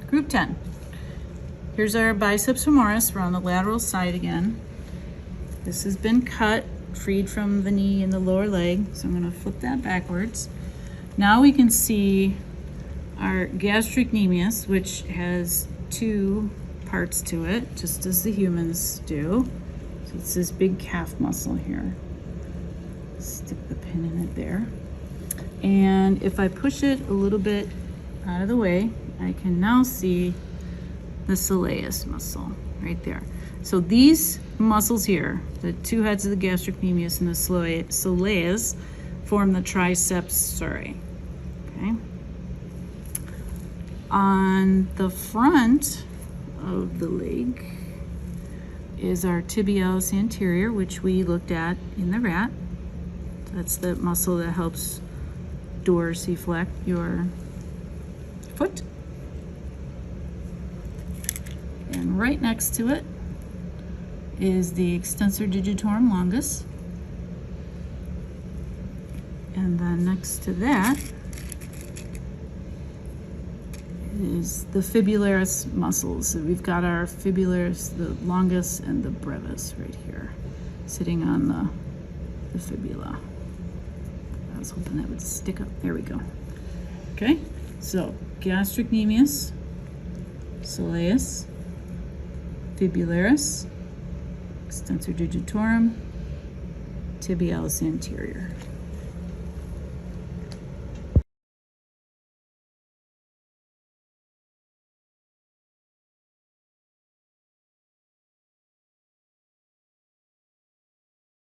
Group 10. Here's our biceps femoris. We're on the lateral side again. This has been cut, freed from the knee and the lower leg. So I'm gonna flip that backwards. Now we can see our gastrocnemius, which has two parts to it, just as the humans do. So it's this big calf muscle here. Stick the pin in it there. And if I push it a little bit out of the way, I can now see the soleus muscle right there. So these muscles here, the two heads of the gastrocnemius and the soleus, form the triceps surae. Okay. On the front of the leg is our tibialis anterior, which we looked at in the rat. That's the muscle that helps dorsiflect your foot. And right next to it is the extensor digitorum longus. And then next to that is the fibularis muscles. So we've got our fibularis, the longus and the brevis right here, sitting on the fibula. I was hoping that would stick up. There we go. Okay, so gastrocnemius, soleus, fibularis, extensor digitorum, tibialis anterior.